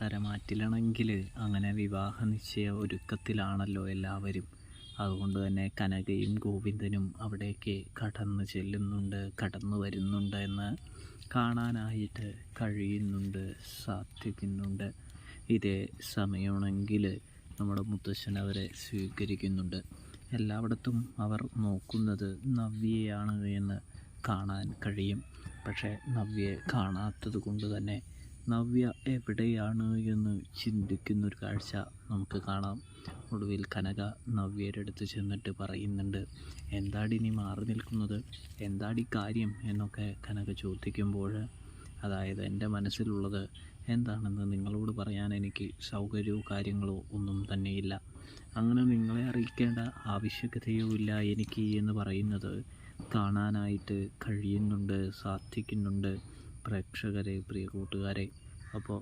തരമാറ്റിലാണെങ്കിൽ അങ്ങനെ വിവാഹ നിശ്ചയ ഒരുക്കത്തിലാണല്ലോ എല്ലാവരും. അതുകൊണ്ട് തന്നെ കനകയും ഗോവിന്ദനും അവിടേക്ക് കടന്നു ചെല്ലുന്നുണ്ട്, കടന്നു വരുന്നുണ്ട് എന്ന് കാണാനായിട്ട് കഴിയുന്നുണ്ട്, സാധിക്കുന്നുണ്ട്. ഇതേ സമയമാണെങ്കിൽ നമ്മുടെ മുത്തശ്ശൻ അവരെ സ്വീകരിക്കുന്നുണ്ട്. എല്ലായിടത്തും അവർ നോക്കുന്നത് നവ്യയാണ് എന്ന് കാണാൻ കഴിയും. പക്ഷേ നവ്യയെ കാണാത്തത് കൊണ്ട് തന്നെ നവ്യ എവിടെയാണ് എന്ന് ചിന്തിക്കുന്നൊരു കാഴ്ച നമുക്ക് കാണാം. ഒടുവിൽ കനക നവ്യയുടെ അടുത്ത് ചെന്നിട്ട് പറയുന്നുണ്ട്, എന്താടി നീ മാറി നിൽക്കുന്നത്, എന്താടി കാര്യം എന്നൊക്കെ കനക ചോദിക്കുമ്പോൾ, അതായത് എൻ്റെ മനസ്സിലുള്ളത് എന്താണെന്ന് നിങ്ങളോട് പറയാൻ എനിക്ക് സൗകര്യമോ കാര്യങ്ങളോ ഒന്നും തന്നെയില്ല. അങ്ങനെ നിങ്ങളെ അറിയിക്കേണ്ട ആവശ്യകതയോ ഇല്ല എനിക്ക് എന്ന് പറയുന്നത് കാണാനായിട്ട് കഴിയുന്നുണ്ട്, സാധിക്കുന്നുണ്ട് പ്രേക്ഷകരെ, പ്രിയ കൂട്ടുകാരെ. അപ്പോൾ